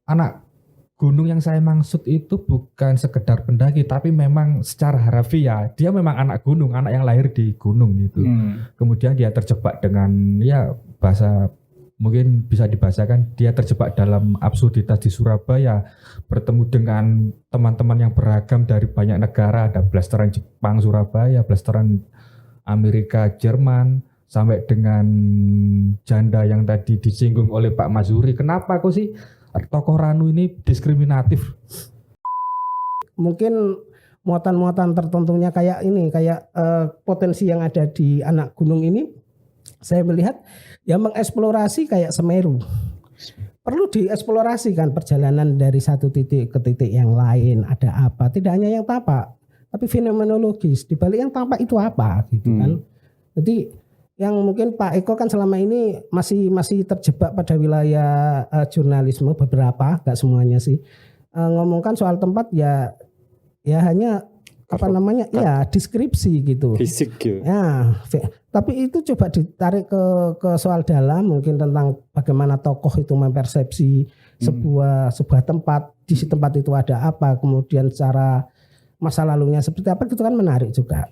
anak gunung yang saya maksud itu bukan sekedar pendaki, tapi memang secara harafiah dia memang anak gunung, anak yang lahir di gunung gitu. Kemudian dia terjebak dengan ya bahasa mungkin bisa dibahasakan dia terjebak dalam absurditas di Surabaya, bertemu dengan teman-teman yang beragam dari banyak negara, ada blasteran Jepang Surabaya, blasteran Amerika Jerman, sampai dengan janda yang tadi disinggung oleh Pak Mazuri. Kenapa kok sih tokoh Ranu ini diskriminatif? Mungkin muatan-muatan tertentunya kayak ini, kayak potensi yang ada di anak gunung ini, saya melihat ya mengeksplorasi kayak Semeru. Perlu dieksplorasi kan perjalanan dari satu titik ke titik yang lain, ada apa? Tidak hanya yang tampak, tapi fenomenologis. Di balik yang tampak itu apa gitu kan. Jadi yang mungkin Pak Eko kan selama ini masih terjebak pada wilayah jurnalisme beberapa, enggak semuanya sih. Ngomongkan soal tempat ya hanya apa namanya ya deskripsi gitu. Fisik gitu. Ya, tapi itu coba ditarik ke soal dalam mungkin tentang bagaimana tokoh itu mempersepsi sebuah tempat, di tempat itu ada apa, kemudian secara masa lalunya seperti apa, itu kan menarik juga.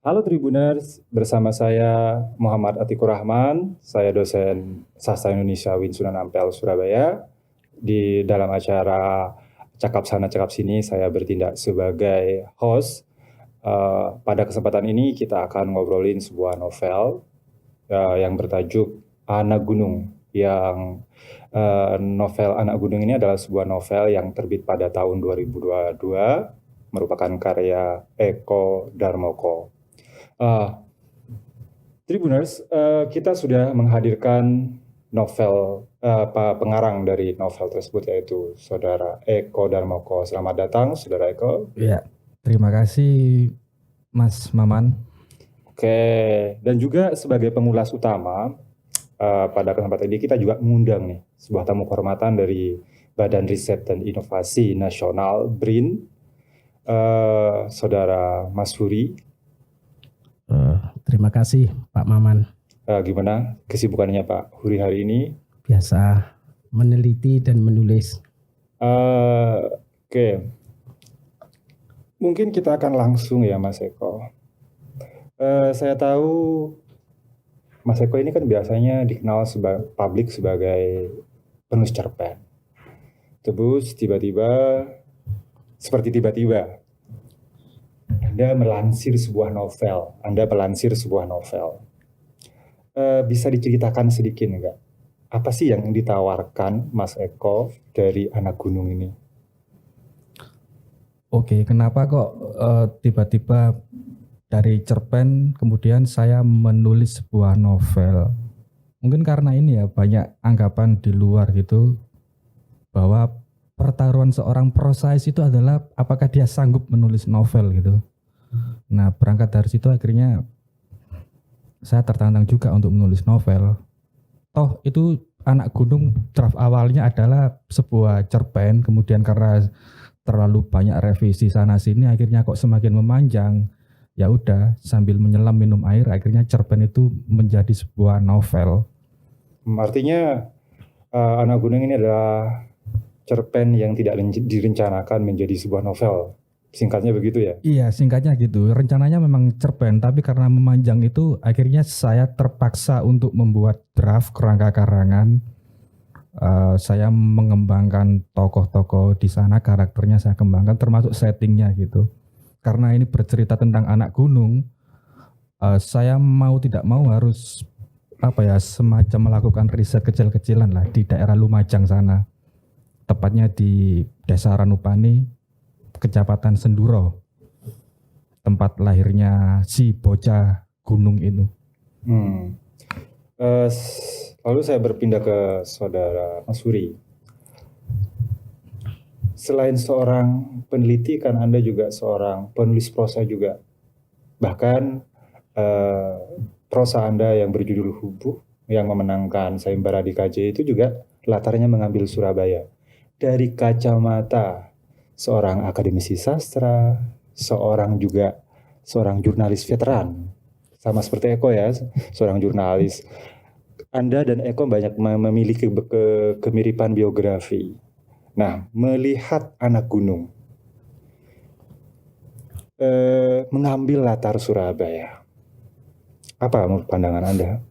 Halo Tribuners, bersama saya Muhammad Atikur Rahman, saya dosen Sastra Indonesia UIN Sunan Ampel, Surabaya. Di dalam acara Cakap Sana Cakap Sini, saya bertindak sebagai host. Pada kesempatan ini kita akan ngobrolin sebuah novel yang bertajuk Anak Gunung. Yang novel Anak Gunung ini adalah sebuah novel yang terbit pada tahun 2022, merupakan karya Eko Darmoko. Tribuners, kita sudah menghadirkan novel pengarang dari novel tersebut, yaitu Saudara Eko Darmoko. Selamat datang, Saudara Eko. Ya, terima kasih Mas Maman. Oke, dan juga sebagai pengulas utama, pada kesempatan ini kita juga mengundang nih sebuah tamu kehormatan dari Badan Riset dan Inovasi Nasional BRIN, Saudara Mas Huri. Terima kasih Pak Maman. Gimana kesibukannya Pak Huri hari ini? Biasa meneliti dan menulis. Oke. Mungkin kita akan langsung ya Mas Eko. Saya tahu Mas Eko ini kan biasanya dikenal publik sebagai penulis cerpen. Terus tiba-tiba Anda melansir sebuah novel. Bisa diceritakan sedikit enggak? Apa sih yang ditawarkan Mas Eko dari Anak Gunung ini? Oke, kenapa kok tiba-tiba dari cerpen kemudian saya menulis sebuah novel? Mungkin karena ini ya, banyak anggapan di luar gitu bahwa pertaruhan seorang prosais itu adalah apakah dia sanggup menulis novel gitu. Nah, berangkat dari situ akhirnya saya tertantang juga untuk menulis novel. Toh itu Anak Gunung draft awalnya adalah sebuah cerpen, kemudian karena terlalu banyak revisi sana sini akhirnya kok semakin memanjang. Ya udah, sambil menyelam minum air akhirnya cerpen itu menjadi sebuah novel. Artinya Anak Gunung ini adalah cerpen yang tidak direncanakan menjadi sebuah novel. Singkatnya begitu ya? Iya, singkatnya gitu. Rencananya memang cerpen, tapi karena memanjang itu akhirnya saya terpaksa untuk membuat draft kerangka karangan. Saya mengembangkan tokoh-tokoh di sana, karakternya saya kembangkan, termasuk settingnya gitu. Karena ini bercerita tentang anak gunung, saya mau tidak mau harus semacam melakukan riset kecil-kecilan lah di daerah Lumajang sana. Tepatnya di Desa Ranupani, Kecamatan Senduro, tempat lahirnya si bocah gunung itu. Lalu saya berpindah ke Saudara Mas Huri. Selain seorang peneliti, kan Anda juga seorang penulis prosa juga. Bahkan prosa Anda yang berjudul Hubuh, yang memenangkan Sayembara di KJ itu juga latarnya mengambil Surabaya. Dari kacamata seorang akademisi sastra, seorang jurnalis veteran. Sama seperti Eko ya, seorang jurnalis. Anda dan Eko banyak memiliki kemiripan biografi. Nah, melihat anak gunung, mengambil latar Surabaya, apa pandangan Anda?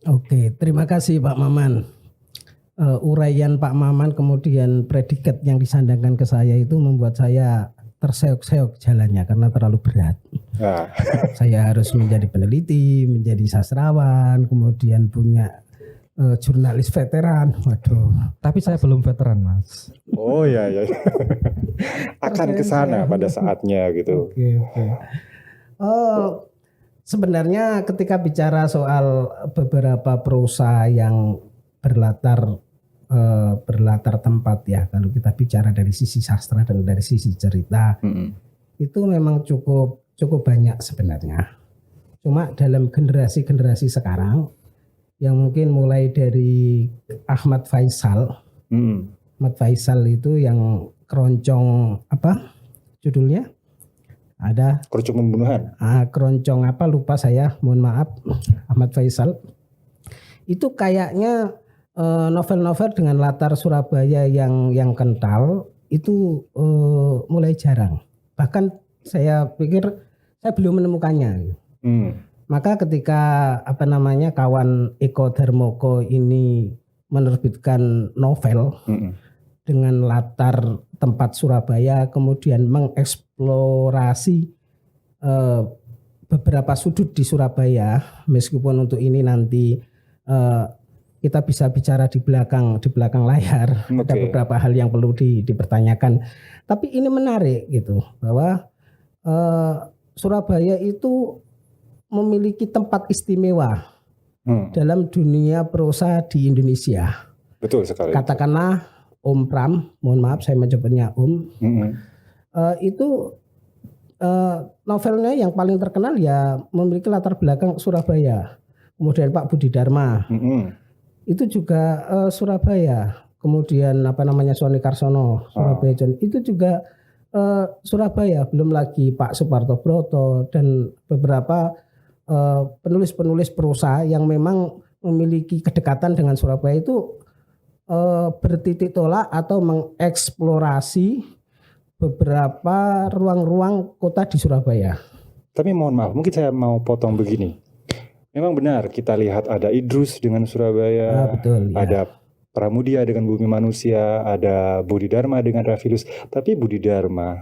Oke, terima kasih Pak Maman. Uraian Pak Maman kemudian predikat yang disandangkan ke saya itu membuat saya terseok-seok jalannya karena terlalu berat. Nah. Saya harus menjadi peneliti, menjadi sastrawan, kemudian punya jurnalis veteran. Waduh. Tapi saya belum veteran, Mas. Oh ya. Akan ke sana pada saatnya gitu. Oke. Sebenarnya ketika bicara soal beberapa prosa yang berlatar tempat ya, kalau kita bicara dari sisi sastra dan dari sisi cerita, itu memang cukup banyak sebenarnya. Cuma dalam generasi sekarang yang mungkin mulai dari Ahmad Faisal, Ahmad Faisal itu yang keroncong apa judulnya? Ada Keroncong Pembunuhan. Keroncong apa lupa saya, mohon maaf. Ahmad Faisal itu kayaknya novel-novel dengan latar Surabaya yang kental itu mulai jarang. Bahkan saya pikir saya belum menemukannya. Maka ketika kawan Eko Darmoko ini menerbitkan novel dengan latar tempat Surabaya, kemudian mengeksplorasi beberapa sudut di Surabaya, meskipun untuk ini nanti kita bisa bicara di belakang layar. Ada beberapa hal yang perlu dipertanyakan. Tapi ini menarik gitu bahwa Surabaya itu memiliki tempat istimewa dalam dunia prosa di Indonesia. Betul sekali. Katakanlah Om Pram, mohon maaf saya menyebutnya Om. Itu novelnya yang paling terkenal ya memiliki latar belakang Surabaya. Kemudian Pak Budi Dharma. Itu juga Surabaya. Kemudian Sony Karsono, Surabaya John, itu juga Surabaya. Belum lagi Pak Suparto Broto dan beberapa penulis-penulis prosa yang memang memiliki kedekatan dengan Surabaya itu bertitik tolak atau mengeksplorasi beberapa ruang-ruang kota di Surabaya. Tapi mohon maaf, mungkin saya mau potong begini. Memang benar kita lihat ada Idrus dengan Surabaya, betul, ya. Ada Pramudia dengan Bumi Manusia, ada Budi Dharma dengan Rafilus. Tapi Budi Dharma,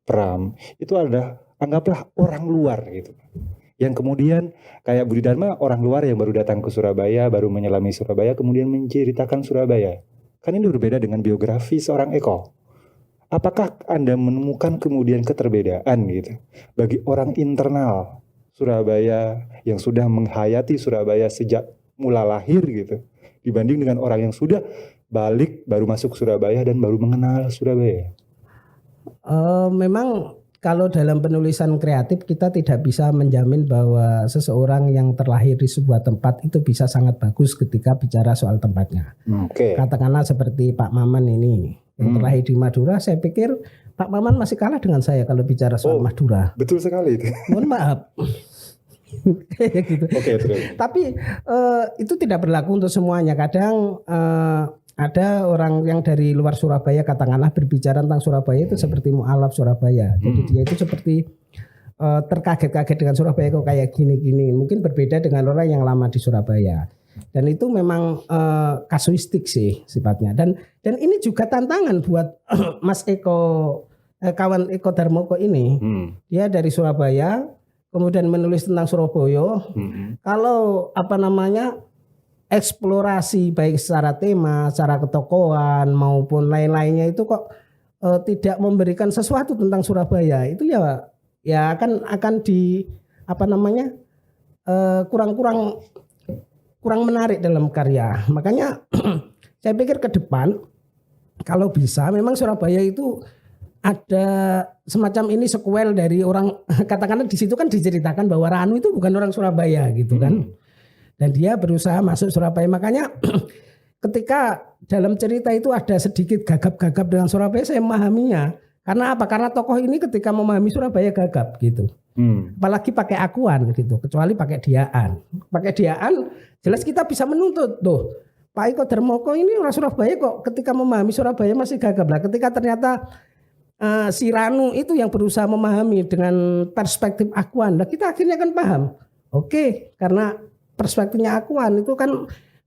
Pram, itu adalah anggaplah orang luar gitu. Yang kemudian kayak Budi Dharma orang luar yang baru datang ke Surabaya, baru menyelami Surabaya, kemudian menceritakan Surabaya. Kan ini berbeda dengan biografi seorang Eko. Apakah Anda menemukan kemudian keterbedaan gitu bagi orang internal Surabaya yang sudah menghayati Surabaya sejak mula lahir gitu, dibanding dengan orang yang sudah balik baru masuk Surabaya dan baru mengenal Surabaya? Memang kalau dalam penulisan kreatif kita tidak bisa menjamin bahwa seseorang yang terlahir di sebuah tempat itu bisa sangat bagus ketika bicara soal tempatnya. Katakanlah seperti Pak Maman ini yang terlahir di Madura, saya pikir Pak Maman masih kalah dengan saya kalau bicara soal Madura. Betul sekali itu. Mohon maaf. Gitu. Tapi itu tidak berlaku untuk semuanya. Kadang ada orang yang dari luar Surabaya katakanlah berbicara tentang Surabaya itu seperti mualaf Surabaya. Jadi dia itu seperti terkaget-kaget dengan Surabaya kok kayak gini-gini. Mungkin berbeda dengan orang yang lama di Surabaya. Dan itu memang kasuistik sih sifatnya. Dan ini juga tantangan buat Mas Eko, kawan Eko Darmoko ini. Dia dari Surabaya, kemudian menulis tentang Surabaya. Kalau eksplorasi baik secara tema, secara ketokohan maupun lain-lainnya itu kok tidak memberikan sesuatu tentang Surabaya, itu ya akan di kurang menarik dalam karya. Makanya saya pikir ke depan kalau bisa memang Surabaya itu ada semacam ini sequel dari orang, katakanlah di situ kan diceritakan bahwa Ranu itu bukan orang Surabaya gitu kan. Dan dia berusaha masuk Surabaya. Makanya ketika dalam cerita itu ada sedikit gagap-gagap dengan Surabaya, saya memahaminya. Karena apa? Karena tokoh ini ketika memahami Surabaya gagap gitu. Apalagi pakai akuan gitu, kecuali pakai diaan. Pakai diaan jelas kita bisa menuntut. Tuh, Pak Iko Darmoko ini orang Surabaya kok ketika memahami Surabaya masih gagap lah. Ketika ternyata si Ranu itu yang berusaha memahami dengan perspektif akuan, nah kita akhirnya kan paham. Oke, karena perspektifnya akuan itu kan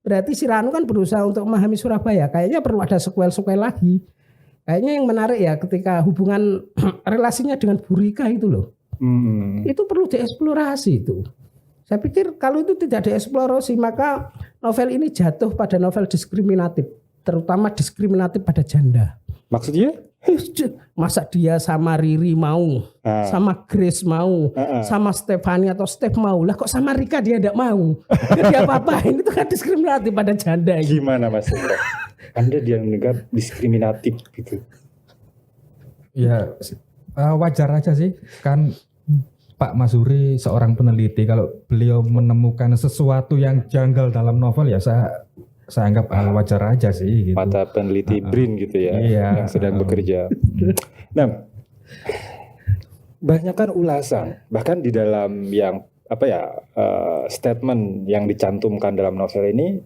berarti si Ranu kan berusaha untuk memahami Surabaya. Kayaknya perlu ada sequel lagi. Kayaknya yang menarik ya ketika hubungan relasinya dengan Bu Rika itu loh. Itu perlu dieksplorasi itu. Saya pikir kalau itu tidak dieksplorasi maka novel ini jatuh pada novel diskriminatif. Terutama diskriminatif pada janda. Maksudnya? Masa dia sama Riri mau, sama Grace mau, sama Stefani atau Steph mau, lah kok sama Rika dia tidak mau? Dia apa-apain, itu kan diskriminatif pada janda. Gimana Mas Eko? Anda dianggap diskriminatif gitu? Ya wajar aja sih, kan Pak Masuri seorang peneliti, kalau beliau menemukan sesuatu yang janggal dalam novel ya saya anggap wajar aja sih gitu. Mata peneliti BRIN gitu ya, iya, yang sedang bekerja. Nah, banyak kan ulasan, bahkan di dalam yang statement yang dicantumkan dalam novel ini,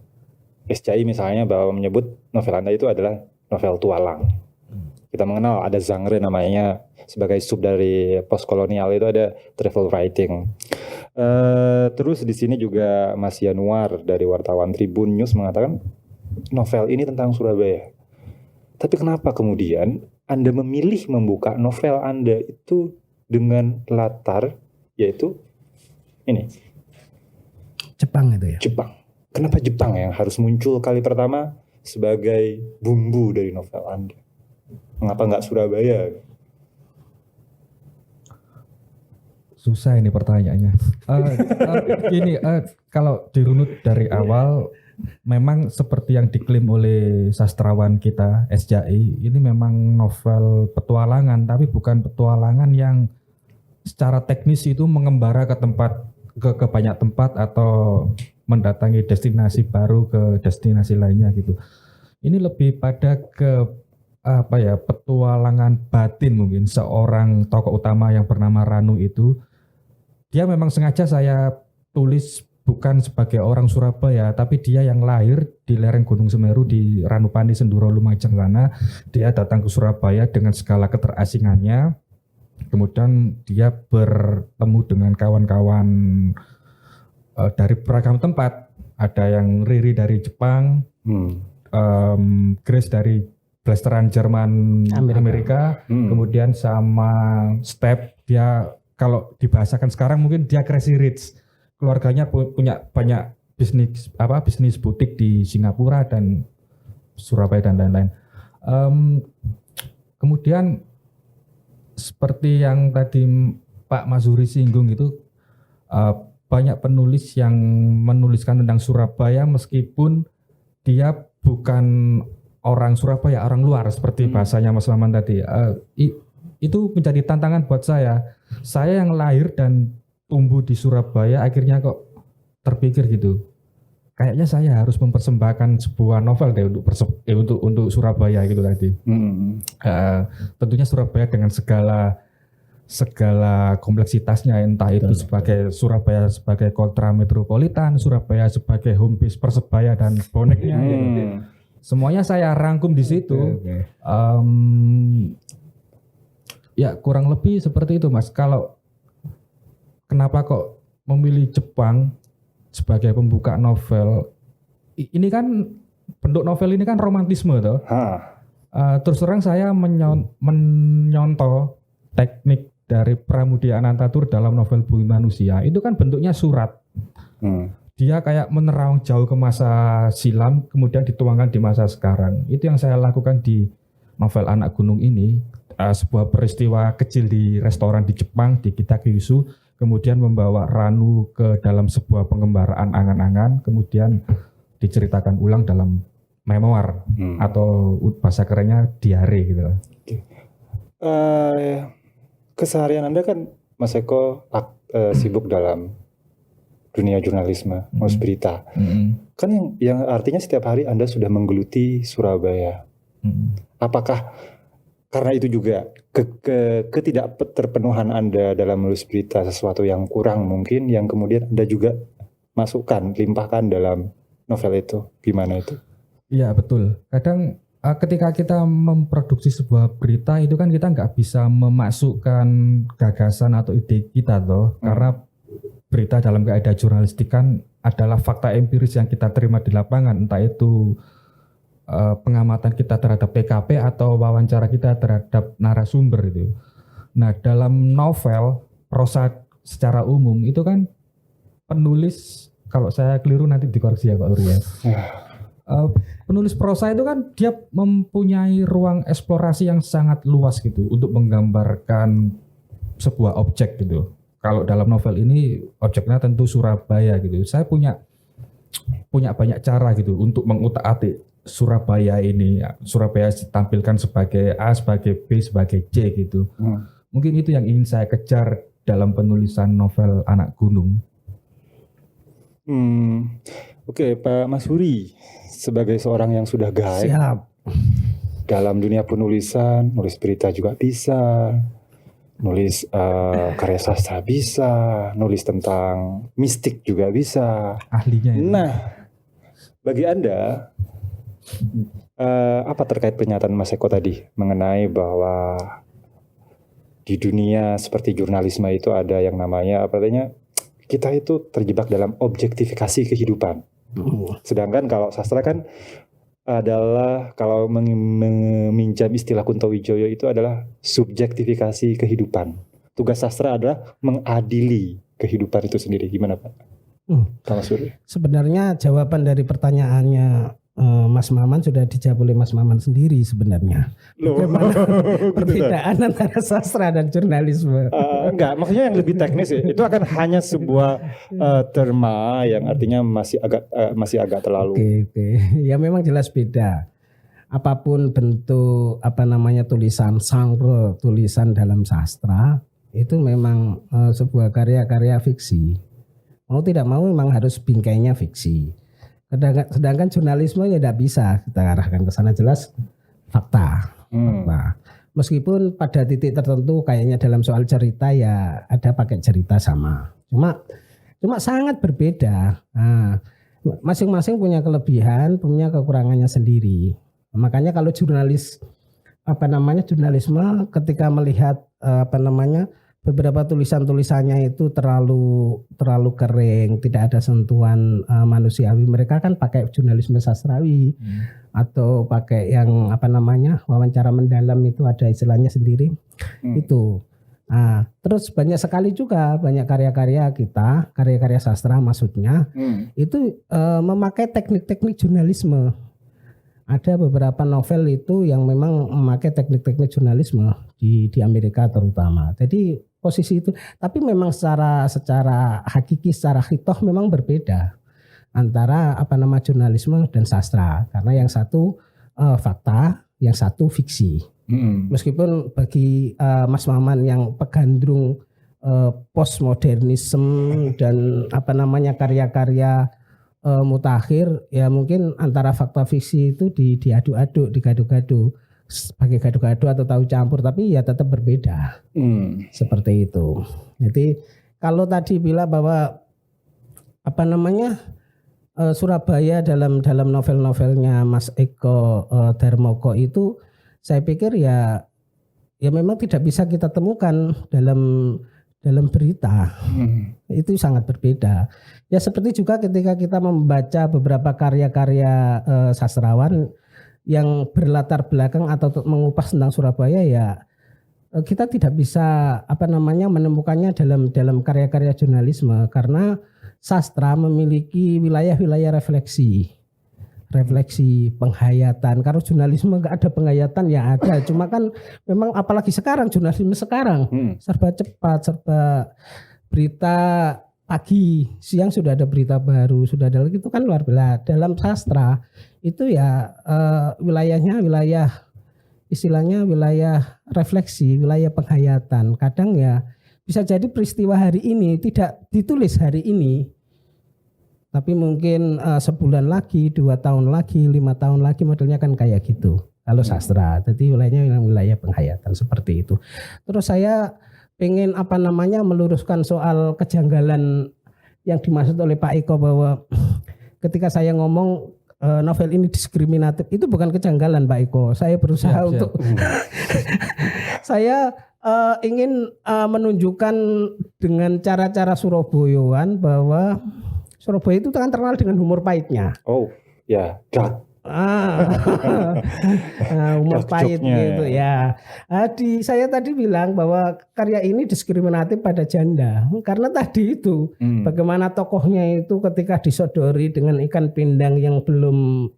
SCI misalnya bahwa menyebut novel Anda itu adalah novel tualang. Kita mengenal ada genre namanya sebagai sub dari postkolonial itu ada travel writing. Terus di sini juga Mas Yanuar dari wartawan Tribun News mengatakan novel ini tentang Surabaya. Tapi kenapa kemudian Anda memilih membuka novel Anda itu dengan latar yaitu ini Jepang itu ya. Jepang. Kenapa Jepang yang harus muncul kali pertama sebagai bumbu dari novel Anda? Mengapa nggak Surabaya? Susah ini pertanyaannya. Kalau dirunut dari awal, memang seperti yang diklaim oleh sastrawan kita SJI, ini memang novel petualangan, tapi bukan petualangan yang secara teknis itu mengembara ke banyak tempat atau mendatangi destinasi baru ke destinasi lainnya gitu. Ini lebih pada ke petualangan batin mungkin seorang tokoh utama yang bernama Ranu itu. Dia memang sengaja saya tulis bukan sebagai orang Surabaya, tapi dia yang lahir di lereng Gunung Semeru di Ranupani Senduro Lumajang sana. Dia datang ke Surabaya dengan segala keterasingannya. Kemudian dia bertemu dengan kawan-kawan dari beragam tempat. Ada yang Riri dari Jepang, Grace dari blasteran Jerman Amerika. Kemudian sama Step, dia kalau dibahasakan sekarang mungkin dia crazy rich. Keluarganya punya banyak bisnis butik di Singapura dan Surabaya dan lain-lain. Kemudian seperti yang tadi Pak Masuri singgung itu, banyak penulis yang menuliskan tentang Surabaya meskipun dia bukan orang Surabaya, orang luar seperti bahasanya Mas Maman tadi. Itu menjadi tantangan buat saya. Saya yang lahir dan tumbuh di Surabaya akhirnya kok terpikir gitu. Kayaknya saya harus mempersembahkan sebuah novel deh untuk Surabaya gitu tadi. Tentunya Surabaya dengan segala kompleksitasnya, entah itu sebagai Surabaya sebagai kota metropolitan, Surabaya sebagai home base Persebaya dan boneknya. Semuanya saya rangkum di situ. Ya kurang lebih seperti itu Mas. Kalau kenapa kok memilih Jepang sebagai pembuka novel? Ini kan bentuk novel ini kan romantisme toh. Terus terang saya menyontoh teknik dari Pramudia Anantatur dalam novel Bumi Manusia. Itu kan bentuknya surat. Dia kayak menerang jauh ke masa silam, kemudian dituangkan di masa sekarang. Itu yang saya lakukan di novel Anak Gunung ini. Sebuah peristiwa kecil di restoran di Jepang, di Kitakyushu, kemudian membawa Ranu ke dalam sebuah pengembaraan angan-angan, kemudian diceritakan ulang dalam memoir atau bahasa kerennya diare gitu. Keseharian Anda kan Mas Eko sibuk dalam dunia jurnalisme, nulis berita. Kan yang artinya setiap hari Anda sudah menggeluti Surabaya. Apakah karena itu juga ketidakterpenuhan Anda dalam menulis berita sesuatu yang kurang mungkin yang kemudian Anda juga limpahkan dalam novel itu? Gimana itu? Iya betul. Kadang ketika kita memproduksi sebuah berita itu kan kita nggak bisa memasukkan gagasan atau ide kita toh, karena berita dalam kaidah jurnalistik kan adalah fakta empiris yang kita terima di lapangan, entah itu pengamatan kita terhadap TKP atau wawancara kita terhadap narasumber itu. Nah dalam novel prosa secara umum itu kan penulis, kalau saya keliru nanti dikoreksi ya Pak Uri ya. Penulis prosa itu kan dia mempunyai ruang eksplorasi yang sangat luas gitu untuk menggambarkan sebuah objek gitu. Kalau dalam novel ini objeknya tentu Surabaya gitu. Saya punya banyak cara gitu untuk mengutak-atik Surabaya ini. Surabaya ditampilkan sebagai A, sebagai B, sebagai C gitu. Mungkin itu yang ingin saya kejar dalam penulisan novel Anak Gunung. Oke, Pak Mas Huri, sebagai seorang yang sudah guide dalam dunia penulisan, nulis berita juga bisa, nulis karya sastra bisa, nulis tentang mistik juga bisa. Ahlinya ya. Nah, bagi Anda, apa terkait pernyataan Mas Eko tadi mengenai bahwa di dunia seperti jurnalisme itu ada yang namanya kita itu terjebak dalam objektifikasi kehidupan. Sedangkan kalau sastra kan adalah, kalau meminjam istilah Kunto Wijoyo, itu adalah subjektifikasi kehidupan. Tugas sastra adalah mengadili kehidupan itu sendiri. Gimana Pak? Mas Huri. Sebenarnya jawaban dari pertanyaannya Mas Maman sudah dijawab oleh Mas Maman sendiri sebenarnya. Bagaimana perbedaan antara sastra dan jurnalisme? Enggak, maksudnya yang lebih teknis ya. Itu akan hanya sebuah terma yang artinya masih agak terlalu. Oke. Ya memang jelas beda. Apapun bentuk tulisan genre, tulisan dalam sastra itu memang sebuah karya-karya fiksi. Mau tidak mau memang harus bingkainya fiksi. Sedangkan jurnalisme ya tidak bisa kita arahkan ke sana, jelas fakta. Meskipun pada titik tertentu kayaknya dalam soal cerita ya ada pakai cerita sama. Cuma sangat berbeda. Masing-masing punya kelebihan, punya kekurangannya sendiri. Makanya kalau jurnalisme ketika melihat beberapa tulisan-tulisannya itu terlalu kering, tidak ada sentuhan manusiawi. Mereka kan pakai jurnalisme sastrawi atau pakai yang wawancara mendalam, itu ada istilahnya sendiri. Itu. Terus banyak sekali juga banyak karya-karya kita, karya-karya sastra maksudnya, itu memakai teknik-teknik jurnalisme. Ada beberapa novel itu yang memang memakai teknik-teknik jurnalisme di Amerika terutama. Jadi posisi itu, tapi memang secara hakiki, secara khitoh memang berbeda antara jurnalisme dan sastra, karena yang satu fakta, yang satu fiksi. Meskipun bagi Mas Maman yang pegandrung postmodernisme dan karya-karya mutakhir, ya mungkin antara fakta fiksi itu diaduk-aduk, digadu-gadu sebagai gado-gado atau tahu campur, tapi ya tetap berbeda. Seperti itu. Jadi kalau tadi bilang bahwa Surabaya dalam novel-novelnya Mas Eko Darmoko itu, saya pikir ya memang tidak bisa kita temukan dalam berita. Itu sangat berbeda. Ya seperti juga ketika kita membaca beberapa karya-karya sastrawan yang berlatar belakang atau mengupas tentang Surabaya, ya kita tidak bisa menemukannya dalam karya-karya jurnalisme, karena sastra memiliki wilayah-wilayah refleksi penghayatan. Kalau jurnalisme nggak ada penghayatan, ya ada, cuma kan memang apalagi sekarang jurnalisme sekarang serba cepat, serba berita pagi, siang sudah ada berita baru, sudah ada lagi, itu kan luar biasa. Dalam sastra itu ya wilayahnya istilahnya wilayah refleksi, wilayah penghayatan. Kadang ya bisa jadi peristiwa hari ini tidak ditulis hari ini, Tapi mungkin sebulan lagi, 2 tahun lagi, 5 tahun lagi modelnya kan kayak gitu. Kalau sastra, jadi wilayahnya wilayah penghayatan seperti itu. Terus saya pengen meluruskan soal kejanggalan yang dimaksud oleh Pak Eko bahwa ketika saya ngomong novel ini diskriminatif, itu bukan kejanggalan Pak Eko. Saya berusaha untuk saya ingin menunjukkan dengan cara-cara Surabayaan bahwa Surabaya itu kan terkenal dengan humor pahitnya. Oh, ya, dark. Humor pahit gitu ya. Saya tadi bilang bahwa karya ini diskriminatif pada janda karena tadi itu bagaimana tokohnya itu ketika disodori dengan ikan pindang yang belum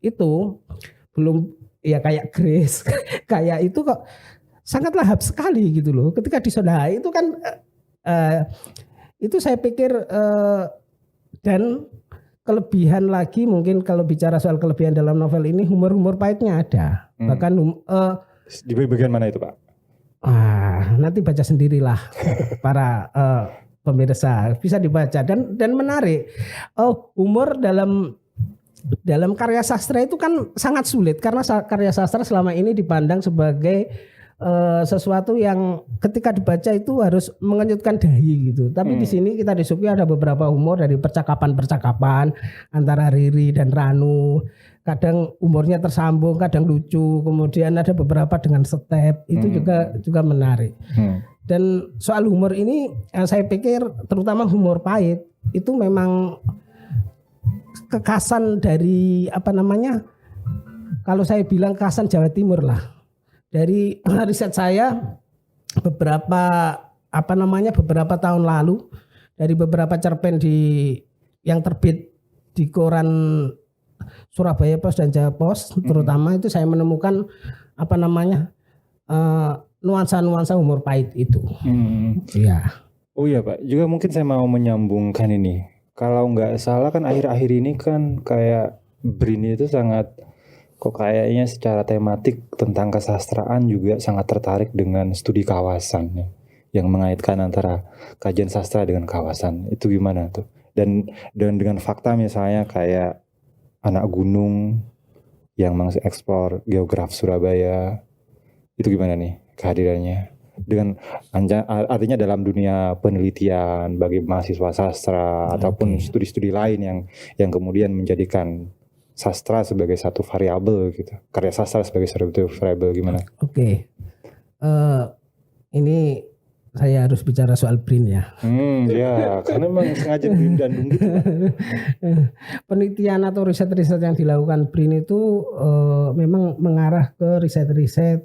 ya kayak Grace kayak itu kok sangat lahap sekali gitu loh. Ketika disodori itu kan itu saya pikir dan kelebihan lagi mungkin kalau bicara soal kelebihan dalam novel ini humor pahitnya ada. Bahkan di bagian mana itu Pak? Nanti baca sendirilah para pemirsa, bisa dibaca dan menarik. Humor dalam karya sastra itu kan sangat sulit karena karya sastra selama ini dipandang sebagai sesuatu yang ketika dibaca itu harus mengenyutkan dahi gitu. Tapi di sini kita disuguhi ada beberapa humor dari percakapan-percakapan antara Riri dan Ranu. Kadang humornya tersambung, kadang lucu. Kemudian ada beberapa dengan step. Itu juga menarik. Dan soal humor ini saya pikir terutama humor pahit itu memang kekhasan dari kalau saya bilang kekhasan Jawa Timur lah. Dari riset saya beberapa tahun lalu dari beberapa cerpen yang terbit di koran Surabaya Post dan Jawa Post terutama itu saya menemukan nuansa-nuansa humor pahit itu. Ya. Oh iya Pak, juga mungkin saya mau menyambungkan ini. Kalau nggak salah kan akhir-akhir ini kan kayak Brini itu sangat kayaknya secara tematik tentang kesastraan juga sangat tertarik dengan studi kawasan ya, yang mengaitkan antara kajian sastra dengan kawasan. Itu gimana tuh? Dan dengan fakta misalnya kayak Anak Gunung yang mengeksplor geografi Surabaya, itu gimana nih kehadirannya? Dengan artinya dalam dunia penelitian bagi mahasiswa sastra ataupun studi-studi lain yang kemudian menjadikan sastra sebagai satu variabel gitu, karya sastra sebagai satu variabel gimana? Oke. Ini saya harus bicara soal BRIN ya. Ya, karena memang sengaja dirundung gitu. Penelitian atau riset-riset yang dilakukan BRIN itu memang mengarah ke riset-riset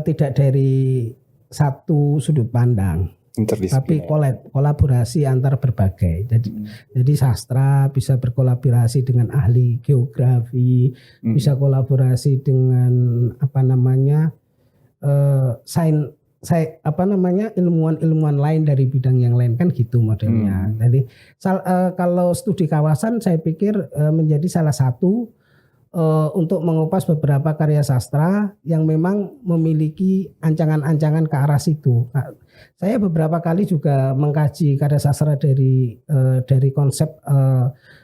tidak dari satu sudut pandang. Tapi kolaborasi antar berbagai. Jadi sastra bisa berkolaborasi dengan ahli geografi, bisa kolaborasi dengan ilmuwan-ilmuwan lain dari bidang yang lain kan gitu modelnya. Jadi kalau studi kawasan saya pikir menjadi salah satu untuk mengupas beberapa karya sastra yang memang memiliki ancangan-ancangan ke arah situ. Saya beberapa kali juga mengkaji karya sastra dari konsep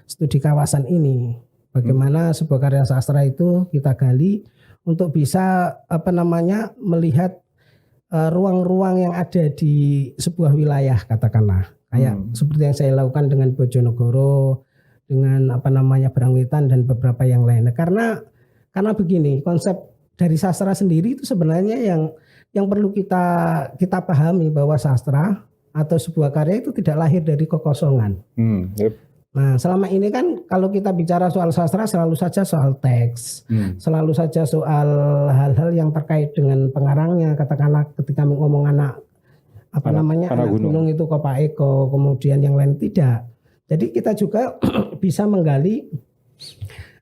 studi kawasan ini. Bagaimana sebuah karya sastra itu kita gali untuk bisa melihat ruang-ruang yang ada di sebuah wilayah katakanlah. Kayak seperti yang saya lakukan dengan Bojonegoro, dengan Berangwitan dan beberapa yang lain. Karena begini, konsep dari sastra sendiri itu sebenarnya yang perlu kita pahami bahwa sastra atau sebuah karya itu tidak lahir dari kekosongan. Nah, selama ini kan kalau kita bicara soal sastra selalu saja soal teks, selalu saja soal hal-hal yang terkait dengan pengarangnya. Katakanlah ketika ngomong anak gunung itu kok Pak Eko, kemudian yang lain tidak. Jadi kita juga bisa menggali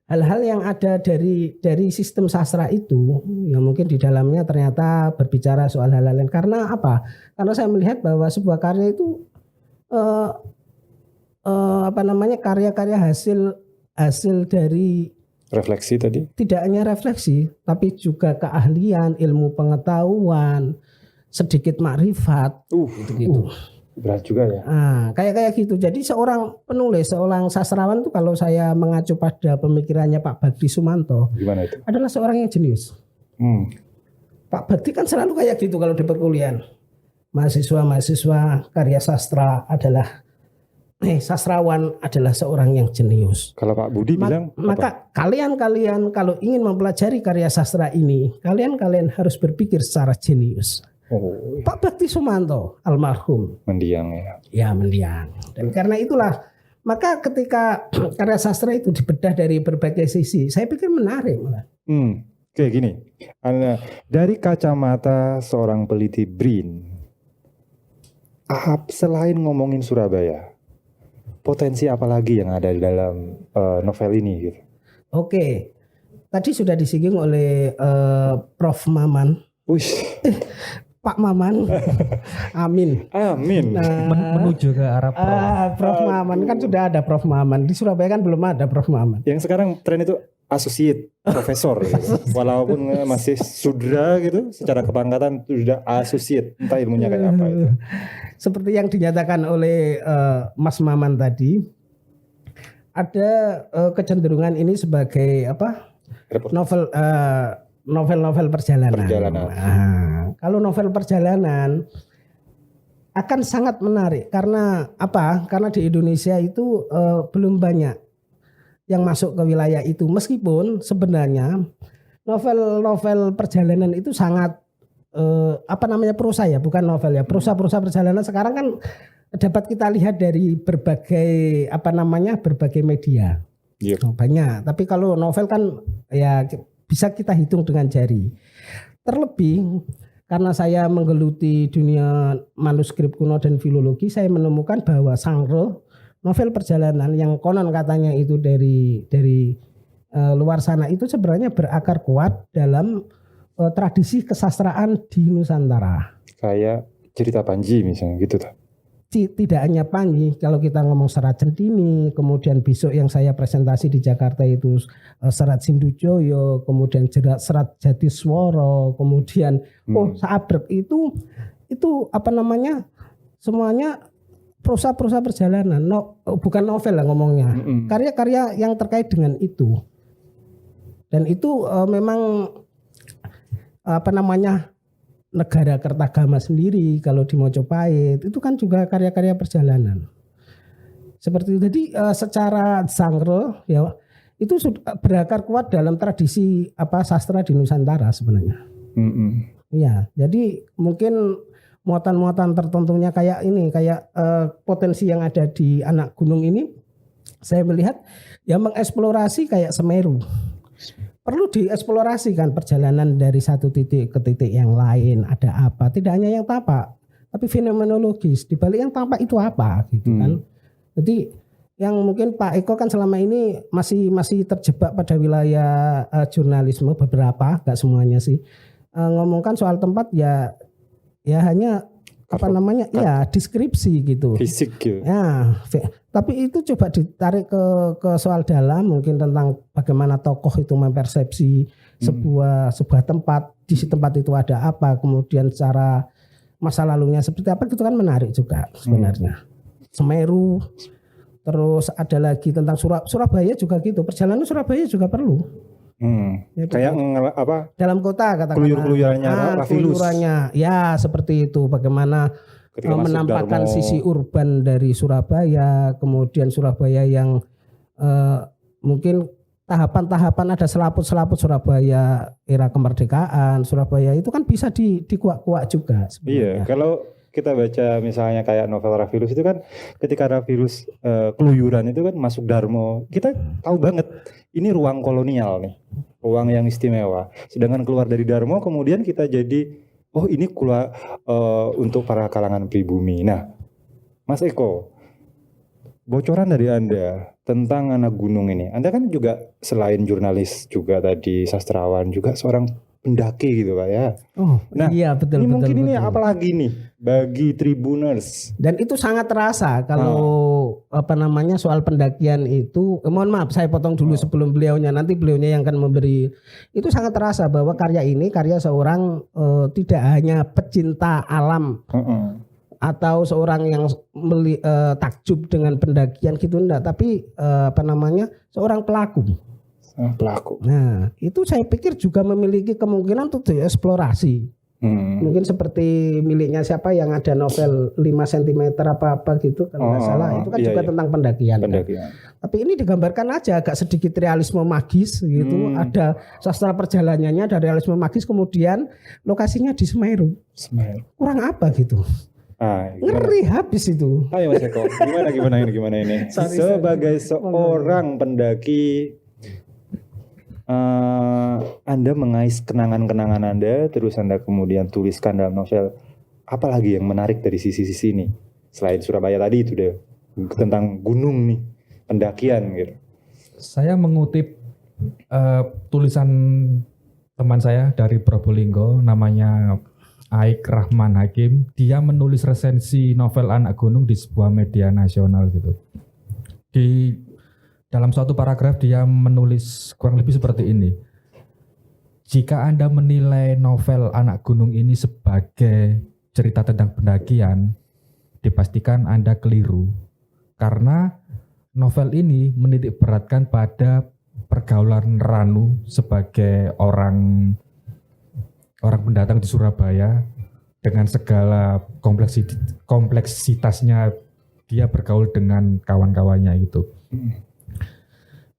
hal-hal yang ada dari sistem sastra itu yang mungkin di dalamnya ternyata berbicara soal hal-hal lain. Karena apa? Karena saya melihat bahwa sebuah karya itu karya-karya hasil dari refleksi tadi. Tidak hanya refleksi, tapi juga keahlian, ilmu pengetahuan, sedikit makrifat, gitu. Berat juga ya. Kayak gitu. Jadi seorang penulis, seorang sastrawan itu kalau saya mengacu pada pemikirannya Pak Bagdi Sumanto, Gimana itu? adalah seorang yang jenius. Pak Bagdi kan selalu kayak gitu kalau di perkuliahan. Mahasiswa karya sastra adalah sastrawan adalah seorang yang jenius. Kalau Pak Budi bilang Maka kalian kalau ingin mempelajari karya sastra ini, kalian harus berpikir secara jenius. Pak Bagdi Sumanto almarhum mendiang ya. Ya, mendiang. Dan karena itulah maka ketika karya sastra itu dibedah dari berbagai sisi, saya pikir menarik malah. Kayak gini, dari kacamata seorang peliti BRIN, selain ngomongin Surabaya, potensi apa lagi yang ada di dalam novel ini gitu? Oke, tadi sudah disinggung oleh Prof. Maman. Pak Maman. Amin. Menuju ke arah Prof. Maman kan sudah ada Prof. Maman. Di Surabaya kan belum ada Prof. Maman. Yang sekarang tren itu associate profesor gitu. Walaupun masih sudra gitu, secara kepangkatan itu sudah associate, entah ilmunya kayak apa itu. Seperti yang dinyatakan oleh Mas Maman tadi, ada kecenderungan ini sebagai novel perjalanan. Kalau novel perjalanan akan sangat menarik karena apa? Karena di Indonesia itu belum banyak yang masuk ke wilayah itu, meskipun sebenarnya novel-novel perjalanan itu sangat prosa ya, bukan novel ya, prosa perjalanan sekarang kan dapat kita lihat dari berbagai berbagai media. Banyak, tapi kalau novel kan ya bisa kita hitung dengan jari. Terlebih karena saya menggeluti dunia manuskrip kuno dan filologi, saya menemukan bahwa Sangro, novel perjalanan yang konon katanya itu dari luar sana, itu sebenarnya berakar kuat dalam tradisi kesastraan di Nusantara. Kayak cerita Panji misalnya gitu tuh. Tidak hanya Panji, kalau kita ngomong Serat Centini, kemudian besok yang saya presentasi di Jakarta itu Serat Sindujoyo, kemudian Serat Jatisworo, kemudian Sabrek itu semuanya prosa perjalanan, bukan novel lah ngomongnya, karya-karya yang terkait dengan itu. Dan itu memang Negara Kertagama sendiri kalau di Mojopahit itu kan juga karya-karya perjalanan. Seperti itu. Jadi secara Sangro ya itu berakar kuat dalam tradisi sastra di Nusantara sebenarnya. Ya, jadi mungkin muatan-muatan tertentunya kayak potensi yang ada di Anak Gunung ini, saya melihat ya mengeksplorasi kayak Semeru. Perlu dieksplorasi kan perjalanan dari satu titik ke titik yang lain, ada apa, tidak hanya yang tampak tapi fenomenologis di balik yang tampak itu apa gitu kan. Jadi yang mungkin Pak Eko kan selama ini masih terjebak pada wilayah jurnalisme, beberapa, gak semuanya sih, ngomongkan soal tempat ya hanya deskripsi gitu, fisik gitu. Ya, tapi itu coba ditarik ke soal dalam, mungkin tentang bagaimana tokoh itu mempersepsi sebuah tempat, di tempat itu ada apa, kemudian secara masa lalunya seperti apa, itu kan menarik juga sebenarnya. Semeru, terus ada lagi tentang Surabaya juga gitu, perjalanan Surabaya juga perlu. Ya, kayak dalam kota katakanlah keluyurannya Rafilus. Ya seperti itu, bagaimana menampakkan sisi urban dari Surabaya, kemudian Surabaya yang mungkin tahapan-tahapan ada selaput-selaput Surabaya era kemerdekaan. Surabaya itu kan bisa dikuak-kuak juga sebenarnya. Iya, kalau kita baca misalnya kayak novel Rafilus itu kan ketika Rafilus keluyuran itu kan masuk Darmo, kita tahu banget ini ruang kolonial nih, ruang yang istimewa. Sedangkan keluar dari Darmo kemudian kita jadi ini keluar untuk para kalangan pribumi. Nah, Mas Eko, bocoran dari Anda tentang Anak Gunung ini. Anda kan juga selain jurnalis juga tadi sastrawan, juga seorang pendaki gitu Pak ya. Iya betul. Ini mungkin ini apalagi nih bagi Tribuners. Dan itu sangat terasa kalau soal pendakian itu. Mohon maaf saya potong dulu sebelum beliaunya, nanti beliaunya yang akan memberi. Itu sangat terasa bahwa karya ini karya seorang tidak hanya pecinta alam atau seorang yang takjub dengan pendakian gitu enggak, tapi seorang pelaku. Pelaku. Nah, itu saya pikir juga memiliki kemungkinan untuk dieksplorasi. Mungkin seperti miliknya siapa yang ada novel 5 cm apa-apa gitu kalau nggak salah, itu kan juga tentang pendakian. Kan? Tapi ini digambarkan aja agak sedikit realisme magis gitu. Ada sastra perjalanannya, ada realisme magis, kemudian lokasinya di Semeru. Kurang apa gitu? Ngeri habis itu. Ayo Mas Eko, gimana ini? Sebagai seorang pendaki, Anda mengais kenangan-kenangan Anda, terus Anda kemudian tuliskan dalam novel. Apalagi yang menarik dari sisi-sisi ini? Selain Surabaya tadi itu deh, tentang gunung nih, pendakian gitu. Saya mengutip tulisan teman saya dari Probolinggo, namanya Aik Rahman Hakim. Dia menulis resensi novel Anak Gunung di sebuah media nasional gitu. Di dalam suatu paragraf dia menulis kurang lebih seperti ini. Jika Anda menilai novel Anak Gunung ini sebagai cerita tentang pendakian, dipastikan Anda keliru. Karena novel ini menitik beratkan pada pergaulan Ranu sebagai orang pendatang di Surabaya dengan segala kompleksitasnya dia bergaul dengan kawan-kawannya gitu.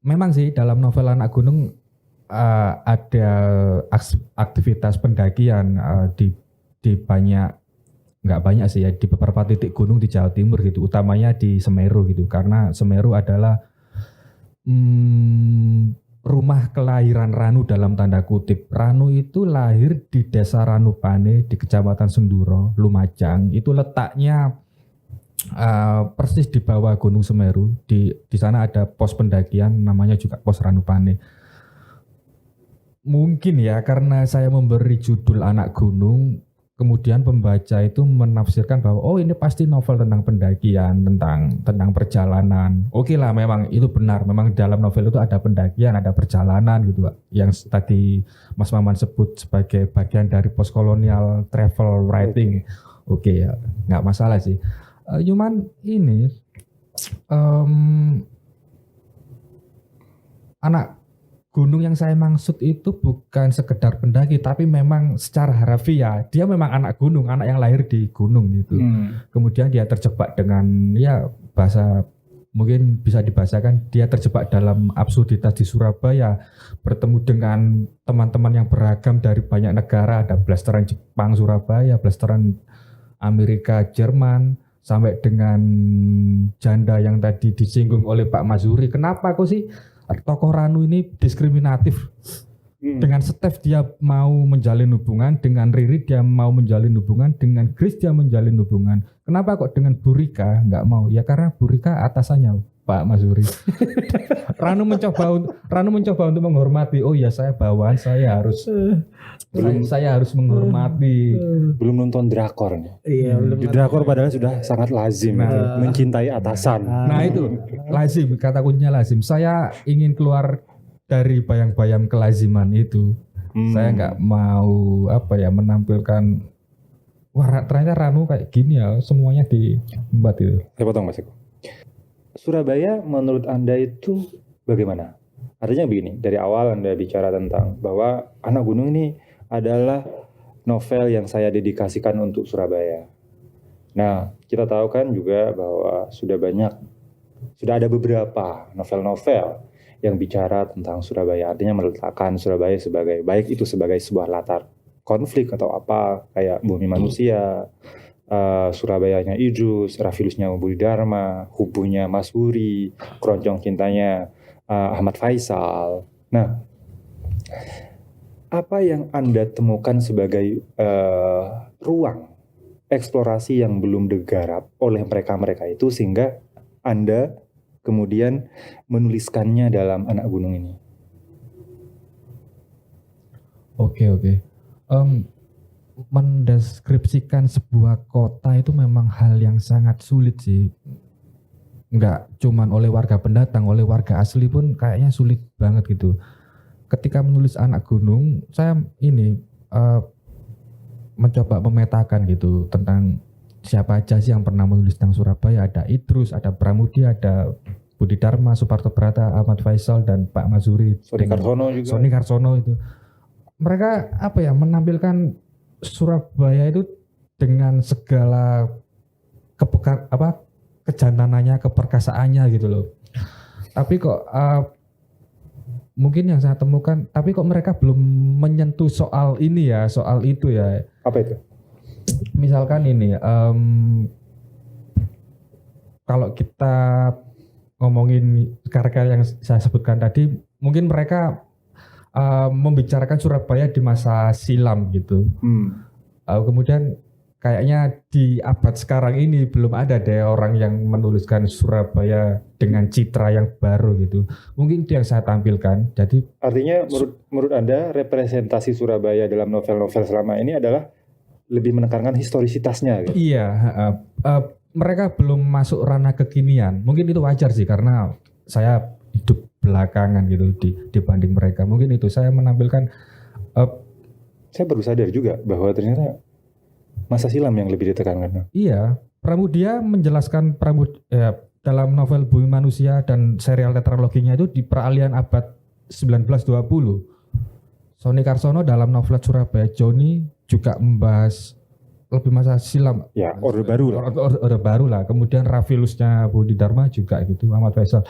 Memang sih dalam novel Anak Gunung ada aktivitas pendakian di banyak, nggak banyak sih ya, di beberapa titik gunung di Jawa Timur gitu, utamanya di Semeru gitu, karena Semeru adalah rumah kelahiran Ranu dalam tanda kutip. Ranu itu lahir di desa Ranupane di Kecamatan Senduro, Lumajang. Itu letaknya persis di bawah Gunung Semeru. Di sana ada pos pendakian namanya juga pos Ranupane. Mungkin ya karena saya memberi judul Anak Gunung, kemudian pembaca itu menafsirkan bahwa oh ini pasti novel tentang pendakian, tentang perjalanan. Oke lah, memang itu benar. Memang dalam novel itu ada pendakian, ada perjalanan gitu, yang tadi Mas Maman sebut sebagai bagian dari postkolonial travel writing. Oke ya, nggak masalah sih. Cuman ini Anak Gunung yang saya maksud itu bukan sekedar pendaki, tapi memang secara harafiah dia memang anak gunung, anak yang lahir di gunung gitu. Kemudian dia terjebak dengan, ya bahasa mungkin bisa dibahasakan, dia terjebak dalam absurditas di Surabaya, bertemu dengan teman-teman yang beragam dari banyak negara, ada blasteran Jepang Surabaya, blasteran Amerika Jerman, sampai dengan janda yang tadi disinggung oleh Pak Mazuri. Kenapa kok sih tokoh Ranu ini diskriminatif? Dengan Steph dia mau menjalin hubungan, dengan Riri dia mau menjalin hubungan, dengan Grace dia menjalin hubungan. Kenapa kok dengan Burika nggak mau? Ya karena Burika atasannya Pak Mazuri. Ranu mencoba untuk menghormati. Oh ya, saya bawaan, saya harus menghormati. Belum nonton drakor nih. Iya, Di drakor padahal sudah sangat lazim mencintai atasan. Nah itu lazim, kata kuncinya lazim. Saya ingin keluar dari bayang-bayang kelaziman itu. Saya nggak mau menampilkan wah ternyata Ranu kayak gini ya, semuanya diembat itu. Saya potong Mas Eko. Surabaya menurut Anda itu bagaimana? Artinya begini, dari awal Anda bicara tentang bahwa Anak Gunung ini adalah novel yang saya dedikasikan untuk Surabaya. Nah, kita tahu kan juga bahwa sudah ada beberapa novel-novel yang bicara tentang Surabaya. Artinya meletakkan Surabaya sebagai, baik itu sebagai sebuah latar konflik atau apa, kayak Bumi Manusia, Surabayanya Idrus, Rafilusnya Budi Dharma, Hubuhnya Mas Huri, Keroncong Cintanya Ahmad Faisal. Nah, apa yang Anda temukan sebagai ruang eksplorasi yang belum digarap oleh mereka itu sehingga Anda kemudian menuliskannya dalam Anak Gunung ini? Oke. Mendeskripsikan sebuah kota itu memang hal yang sangat sulit sih. Enggak cuman oleh warga pendatang, oleh warga asli pun kayaknya sulit banget gitu. Ketika menulis Anak Gunung, saya mencoba memetakan gitu tentang siapa aja sih yang pernah menulis tentang Surabaya. Ada Idrus, ada Pramudia, ada Budi Dharma, Suparto Brata, Ahmad Faisal, dan Pak Mazuri. Sony Karsono juga. Sony Karsono itu. Mereka apa ya, menampilkan Surabaya itu dengan segala kejantanannya, keperkasaannya gitu loh. Tapi kok mungkin yang saya temukan, tapi kok mereka belum menyentuh soal ini ya, soal itu ya. Apa itu? Misalkan ini, kalau kita ngomongin karya yang saya sebutkan tadi, mungkin mereka membicarakan Surabaya di masa silam gitu. Kemudian kayaknya di abad sekarang ini belum ada deh orang yang menuliskan Surabaya dengan citra yang baru gitu. Mungkin itu yang saya tampilkan. Jadi artinya menurut Anda representasi Surabaya dalam novel-novel selama ini adalah lebih menekankan historisitasnya gitu? Iya, mereka belum masuk ranah kekinian. Mungkin itu wajar sih karena saya hidup belakangan gitu dibanding mereka. Mungkin itu saya menampilkan. Saya baru sadar juga bahwa ternyata masa silam yang lebih ditekankan. Iya, Pramudia menjelaskan dalam novel Bumi Manusia dan serial tetraloginya itu di peralihan abad 1920. Sony Karsono dalam novel Surabaya Joni juga membahas lebih masa silam. Ya, Orde Baru lah. Orde Baru lah. Kemudian Rafilusnya Budi Dharma juga gitu, Ahmad Faisal.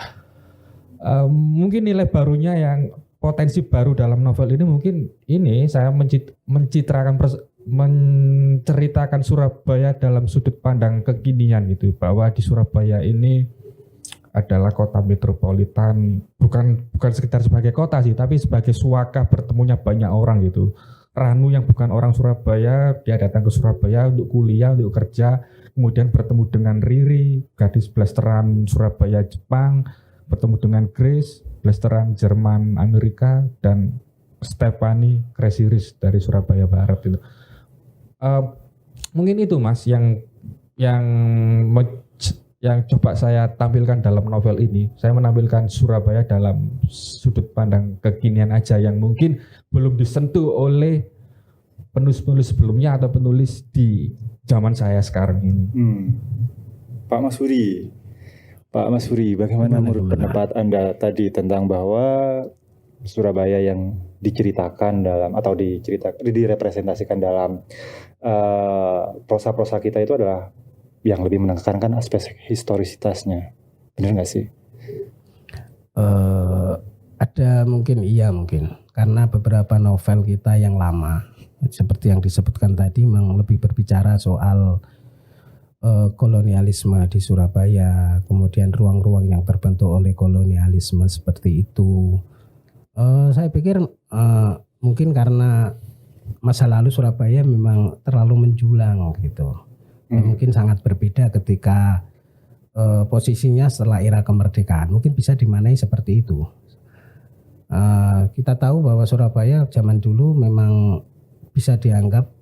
Mungkin nilai barunya yang potensi baru dalam novel ini mungkin ini saya menceritakan Surabaya dalam sudut pandang kekinian gitu, bahwa di Surabaya ini adalah kota metropolitan, bukan sekedar sebagai kota sih, tapi sebagai suaka bertemunya banyak orang gitu. Ranu yang bukan orang Surabaya, dia datang ke Surabaya untuk kuliah, untuk kerja, kemudian bertemu dengan Riri, gadis blasteran Surabaya Jepang, bertemu dengan Grace, blasteran Jerman Amerika, dan Stephanie Kresiris dari Surabaya Barat itu. Mungkin itu Mas yang coba saya tampilkan dalam novel ini. Saya menampilkan Surabaya dalam sudut pandang kekinian aja yang mungkin belum disentuh oleh penulis-penulis sebelumnya atau penulis di zaman saya sekarang ini. Pak Mas Huri, bagaimana menurut pendapat Anda tadi tentang bahwa Surabaya yang diceritakan dalam atau direpresentasikan dalam prosa-prosa kita itu adalah yang lebih menekankan aspek historisitasnya, benar nggak sih? Ada mungkin karena beberapa novel kita yang lama seperti yang disebutkan tadi memang lebih berbicara soal kolonialisme di Surabaya, kemudian ruang-ruang yang terbentuk oleh kolonialisme seperti itu. Saya pikir mungkin karena masa lalu Surabaya memang terlalu menjulang gitu. Mungkin sangat berbeda ketika posisinya setelah era kemerdekaan. Mungkin bisa dimaknai seperti itu. Kita tahu bahwa Surabaya zaman dulu memang bisa dianggap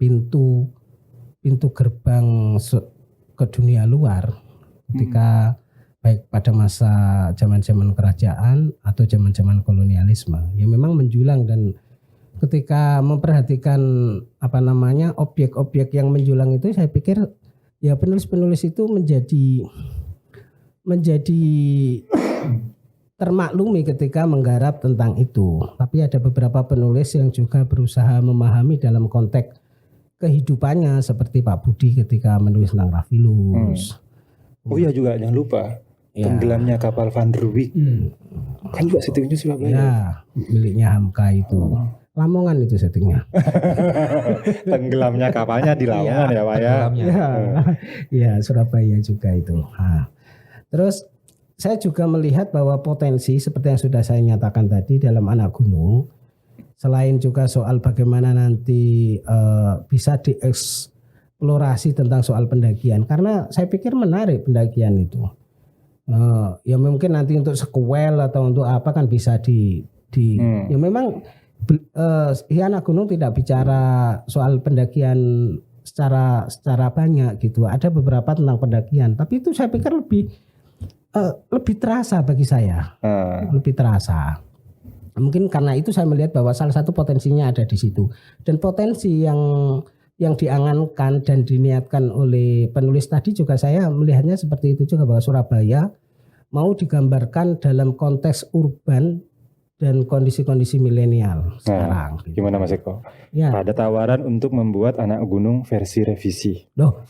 pintu gerbang ke dunia luar ketika baik pada masa zaman-zaman kerajaan atau zaman-zaman kolonialisme. Ya memang menjulang, dan ketika memperhatikan objek-objek yang menjulang itu, saya pikir ya penulis-penulis itu menjadi termaklumi ketika menggarap tentang itu. Tapi ada beberapa penulis yang juga berusaha memahami dalam konteks kehidupannya, seperti Pak Budi ketika menulis tentang Rafilus. Oh iya juga, jangan lupa tenggelamnya kapal Van der Wijk. Kan juga settingnya Surabaya. Ya, miliknya Hamka itu. Lamongan itu settingnya. Tenggelamnya kapalnya di Lamongan ya Pak ya. Ya, Surabaya juga itu. Terus saya juga melihat bahwa potensi seperti yang sudah saya nyatakan tadi dalam Anak Gunung, selain juga soal bagaimana nanti bisa dieksplorasi tentang soal pendakian, karena saya pikir menarik pendakian itu. Ya mungkin nanti untuk sequel atau untuk apa kan bisa ya memang Anak Gunung tidak bicara soal pendakian secara banyak gitu. Ada beberapa tentang pendakian, tapi itu saya pikir lebih terasa bagi saya. Lebih terasa. Mungkin karena itu saya melihat bahwa salah satu potensinya ada di situ. Dan potensi yang yang diangankan dan diniatkan oleh penulis tadi juga saya melihatnya seperti itu juga, bahwa Surabaya mau digambarkan dalam konteks urban dan kondisi-kondisi milenial sekarang. Gitu. Gimana Mas Eko? Ya. Ada tawaran untuk membuat Anak Gunung versi revisi. Loh,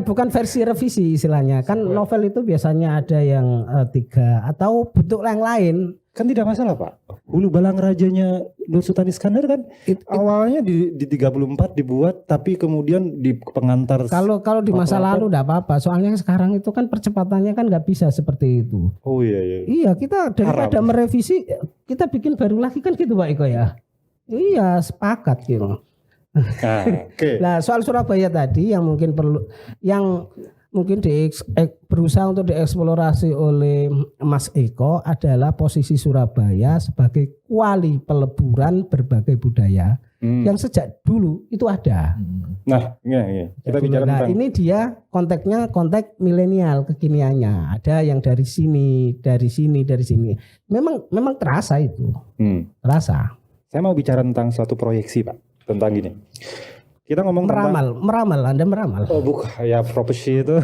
bukan versi revisi istilahnya. Kan novel itu biasanya ada yang 3 atau bentuk yang lain. Kan tidak masalah Pak. Hulu Balang Rajanya Nur Sultan Iskandar kan awalnya di 34 dibuat, tapi kemudian di pengantar. Kalau di masa lalu enggak apa-apa. Soalnya sekarang itu kan percepatannya kan nggak bisa seperti itu. Oh iya. Iya, kita daripada merevisi, kita bikin baru lagi kan gitu Pak Iko ya. Iya, sepakat gitu. Oke. Nah, soal Surabaya tadi yang mungkin berusaha untuk dieksplorasi oleh Mas Eko adalah posisi Surabaya sebagai kuali peleburan berbagai budaya yang sejak dulu itu ada. Nah, iya. Kita bicara tentang ini dia konteksnya konteks milenial kekiniannya. Ada yang dari sini. Memang terasa itu. Terasa. Saya mau bicara tentang suatu proyeksi Pak. Tentang gini. Kita ngomong meramal, Anda meramal. Oh bukan, ya profesi itu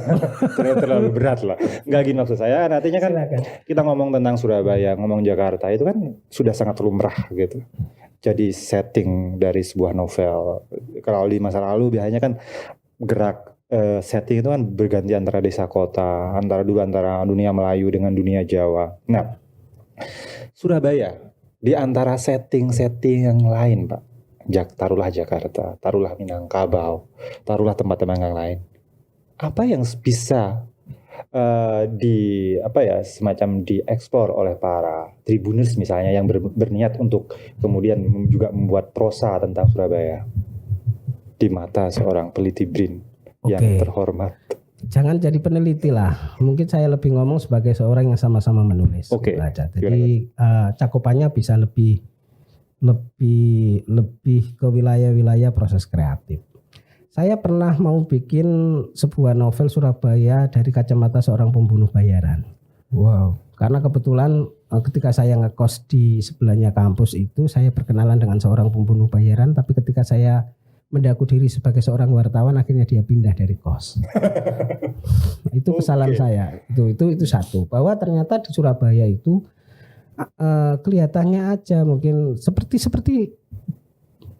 terlalu berat lah. Enggak gini maksud saya, artinya kan kita ngomong tentang Surabaya, ngomong Jakarta itu kan sudah sangat lumrah gitu. Jadi setting dari sebuah novel. Kalau di masa lalu biasanya kan gerak setting itu kan berganti antara desa kota, antara dunia Melayu dengan dunia Jawa. Nah, Surabaya di antara setting-setting yang lain Pak. Taruhlah Jakarta, taruhlah Minangkabau, taruhlah tempat-tempat yang lain. Apa yang bisa semacam dieksplor oleh para tribuners misalnya yang berniat untuk kemudian juga membuat prosa tentang Surabaya di mata seorang peliti BRIN yang terhormat. Jangan jadi peneliti lah. Mungkin saya lebih ngomong sebagai seorang yang sama-sama menulis. Jadi cakupannya bisa lebih ke wilayah-wilayah proses kreatif. Saya pernah mau bikin sebuah novel Surabaya dari kacamata seorang pembunuh bayaran. Wow. Karena kebetulan ketika saya ngekos di sebelahnya kampus itu, saya berkenalan dengan seorang pembunuh bayaran, tapi ketika saya mendaku diri sebagai seorang wartawan, akhirnya dia pindah dari kos. Itu kesalahan saya. Itu satu. Bahwa ternyata di Surabaya itu kelihatannya aja mungkin seperti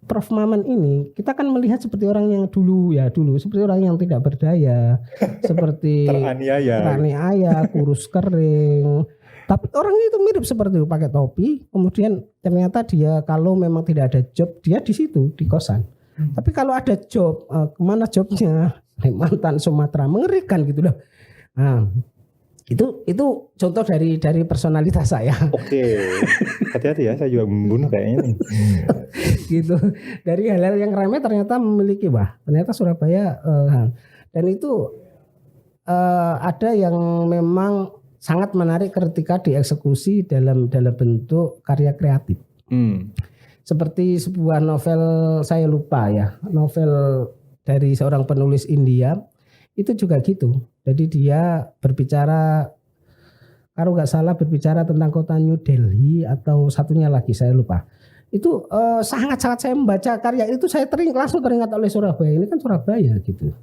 Prof Maman ini, kita kan melihat seperti orang yang dulu seperti orang yang tidak berdaya, seperti teraniaya, kurus kering. Tapi orang itu mirip seperti itu, pakai topi, kemudian ternyata dia kalau memang tidak ada job, dia di situ di kosan. Tapi kalau ada job, kemana jobnya? Kalimantan, Sumatera, mengerikan gitu loh. Nah, itu contoh dari personalitas saya. Oke. Hati-hati ya, saya juga membunuh kayaknya. Gitu. Dari hal-hal yang remeh ternyata memiliki ternyata Surabaya dan itu ada yang memang sangat menarik ketika dieksekusi dalam bentuk karya kreatif. Seperti sebuah novel, saya lupa ya, novel dari seorang penulis India itu juga gitu. Jadi dia berbicara, kalau nggak salah berbicara tentang kota New Delhi atau satunya lagi saya lupa. Itu sangat-sangat saya membaca karya itu saya langsung teringat oleh Surabaya. Ini kan Surabaya gitu.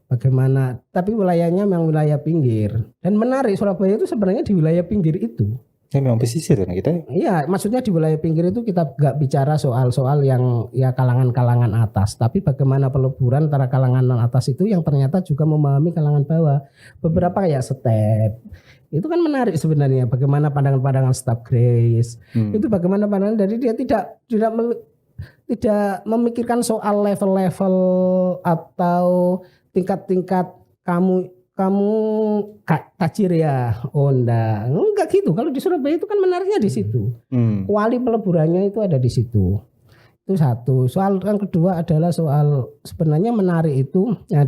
Bagaimana? Tapi wilayahnya memang wilayah pinggir. Dan menarik, Surabaya itu sebenarnya di wilayah pinggir itu. Ya memang pesisir kan kita. Iya, maksudnya di wilayah pinggir itu kita nggak bicara soal yang ya kalangan-kalangan atas, tapi bagaimana peleburan antara kalangan atas itu yang ternyata juga memahami kalangan bawah. Beberapa ya step. Itu kan menarik sebenarnya, bagaimana pandangan-pandangan Staf Grace. Itu bagaimana pandangan dari dia tidak memikirkan soal level-level atau tingkat-tingkat kamu tajir ya, enggak gitu. Kalau di Surabaya itu kan menariknya di situ. Kuali peleburannya itu ada di situ. Itu satu. Soal yang kedua adalah soal sebenarnya menarik itu. Ya,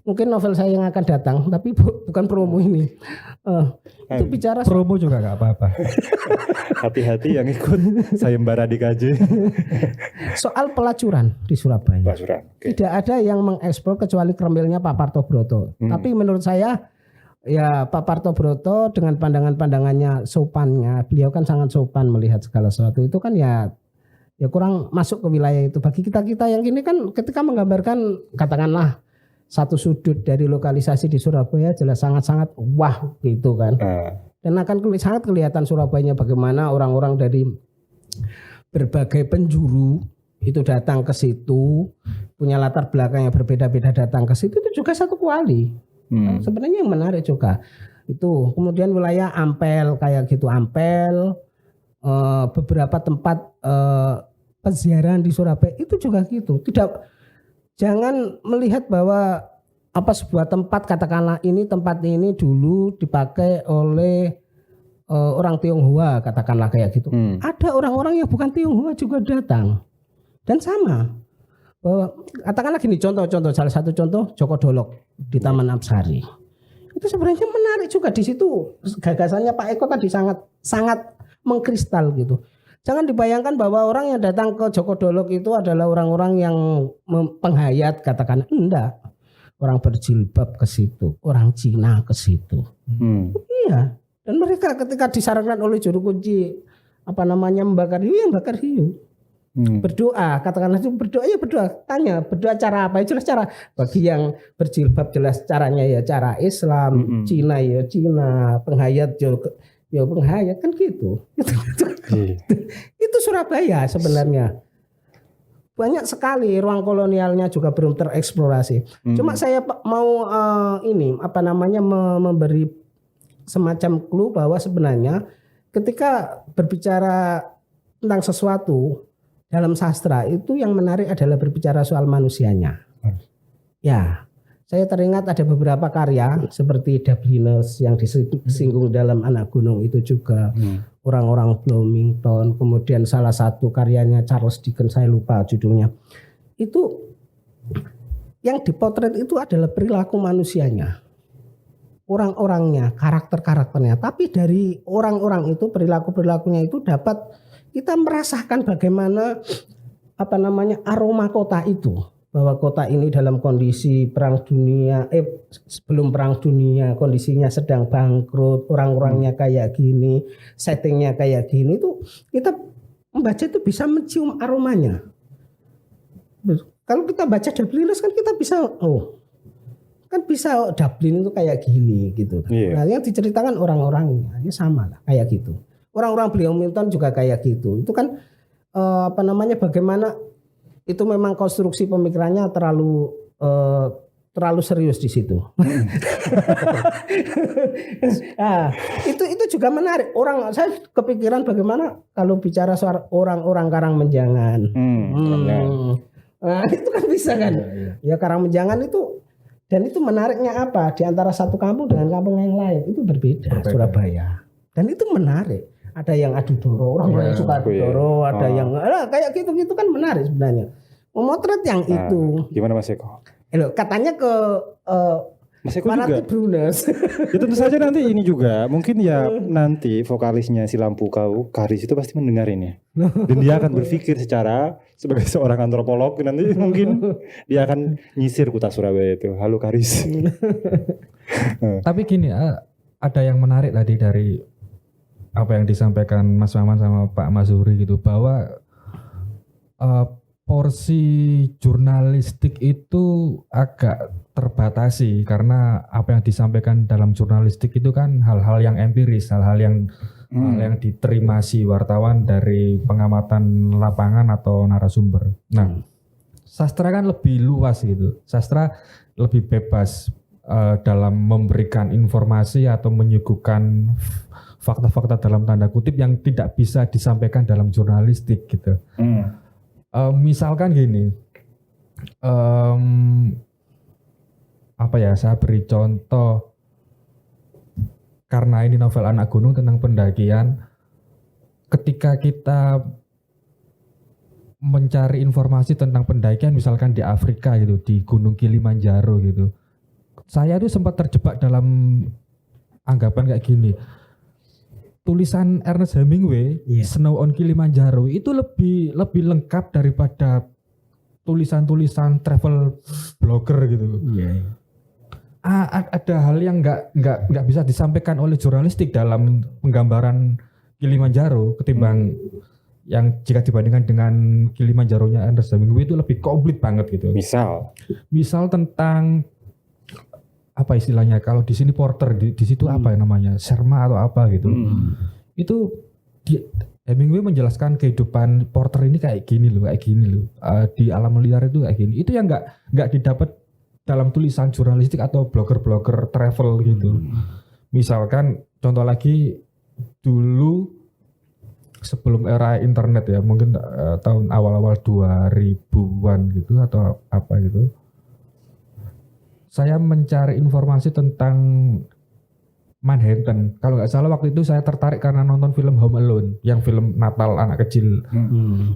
mungkin novel saya yang akan datang, tapi bukan promo ini. Itu bicara promo juga nggak apa-apa. Hati-hati yang ikut sayembara di KJ. Soal pelacuran di Surabaya. Okay. Tidak ada yang mengeksplor kecuali kremilnya Pak Parto Broto. Tapi menurut saya ya Pak Parto Broto dengan pandangan-pandangannya sopannya, beliau kan sangat sopan melihat segala sesuatu itu kan ya ya kurang masuk ke wilayah itu. Bagi kita yang gini kan ketika menggambarkan katakanlah satu sudut dari lokalisasi di Surabaya jelas sangat-sangat wah gitu kan. Dan akan sangat kelihatan Surabayanya bagaimana orang-orang dari berbagai penjuru itu datang ke situ, punya latar belakang yang berbeda-beda datang ke situ, itu juga satu kuali. Sebenarnya yang menarik juga itu. Kemudian wilayah Ampel kayak gitu, Ampel, beberapa tempat peziarahan di Surabaya itu juga gitu. Jangan melihat bahwa sebuah tempat, katakanlah tempat ini dulu dipakai oleh orang Tionghoa, katakanlah kayak gitu. Ada orang-orang yang bukan Tionghoa juga datang. Dan sama, katakanlah gini, contoh salah satu contoh Joko Dolok di Taman Apsari. Itu sebenarnya menarik juga di situ. Gagasannya Pak Eko tadi sangat mengkristal gitu. Jangan dibayangkan bahwa orang yang datang ke Joko Dolok itu adalah orang-orang yang penghayat, katakan enggak. Orang berjilbab ke situ, orang Cina ke situ. Iya. Dan mereka ketika disarankan oleh juru kunci membakar hiu, yang bakar hiu. Berdoa, katakanlah itu berdoa, ya berdoa, tanya berdoa cara apa? Jelas cara. Bagi yang berjilbab jelas caranya ya cara Islam, Cina ya Cina, penghayat ya penghayat kan gitu. Itu Surabaya sebenarnya. Banyak sekali ruang kolonialnya juga belum tereksplorasi. Cuma saya mau memberi semacam clue bahwa sebenarnya ketika berbicara tentang sesuatu dalam sastra itu yang menarik adalah berbicara soal manusianya. Ya, saya teringat ada beberapa karya seperti Dubliners yang disinggung dalam Anak Gunung itu juga, orang-orang Bloomington, kemudian salah satu karyanya Charles Dickens, saya lupa judulnya. Itu yang dipotret itu adalah perilaku manusianya, orang-orangnya, karakter-karakternya. Tapi dari orang-orang itu, perilaku-perilakunya itu dapat kita merasakan bagaimana aroma kota itu, bahwa kota ini dalam kondisi perang dunia, sebelum perang dunia kondisinya sedang bangkrut, orang-orangnya kayak gini, settingnya kayak gini, itu kita membaca itu bisa mencium aromanya. Kalau kita baca Dubliners kan kita bisa Dublin itu kayak gini gitu. Nah, yang diceritakan orang-orangnya ya sama lah kayak gitu. Orang-orang Bloomington juga kayak gitu. Itu kan bagaimana itu memang konstruksi pemikirannya terlalu serius di situ. Nah, itu juga menarik. Saya kepikiran bagaimana kalau bicara soal orang-orang Karangmenjangan. Nah, itu kan bisa kan? Ya Karangmenjangan itu, dan itu menariknya apa? Di antara satu kampung dengan kampung yang lain itu berbeda. Surabaya. Dan itu menarik. Ada yang adu doro, orang yang suka adu doro, ada yang kayak gitu kan menarik sebenarnya. Memotret yang itu. Gimana Mas Eko? Katanya ke Mas Eko juga. Bruners. Ya tentu saja nanti ini juga mungkin ya nanti vokalisnya si Lampu Kau Karis itu pasti mendengar ini. Dan dia akan berpikir sebagai seorang antropolog nanti mungkin dia akan nyisir kota Surabaya itu. Halo Karis. Tapi gini, ada yang menarik tadi dari apa yang disampaikan Mas Maman sama Pak Mazuri gitu, bahwa porsi jurnalistik itu agak terbatasi karena apa yang disampaikan dalam jurnalistik itu kan hal-hal yang empiris, hal-hal yang diterima si wartawan dari pengamatan lapangan atau narasumber. Nah, sastra kan lebih luas gitu, sastra lebih bebas dalam memberikan informasi atau menyuguhkan fakta-fakta dalam tanda kutip yang tidak bisa disampaikan dalam jurnalistik gitu. Misalkan gini, saya beri contoh, karena ini novel Anak Gunung tentang pendakian. Ketika kita mencari informasi tentang pendakian misalkan di Afrika gitu, di Gunung Kilimanjaro gitu, saya tuh sempat terjebak dalam anggapan kayak gini. Tulisan Ernest Hemingway, Snow on Kilimanjaro itu lebih lengkap daripada tulisan-tulisan travel blogger gitu. Ada hal yang nggak bisa disampaikan oleh jurnalistik dalam penggambaran Kilimanjaro ketimbang yang jika dibandingkan dengan Kilimanjaro-nya Ernest Hemingway itu lebih komplit banget gitu. Misal tentang apa istilahnya, kalau di sini porter, di situ apa ya namanya, serma atau apa gitu. Itu Hemingway menjelaskan kehidupan porter ini kayak gini loh. Di alam liar itu kayak gini. Itu yang nggak didapat dalam tulisan jurnalistik atau blogger travel gitu. Misalkan contoh lagi, dulu sebelum era internet ya, mungkin tahun awal-awal 2000-an gitu atau apa gitu, saya mencari informasi tentang Manhattan. Kalau nggak salah waktu itu saya tertarik karena nonton film Home Alone, yang film Natal anak kecil.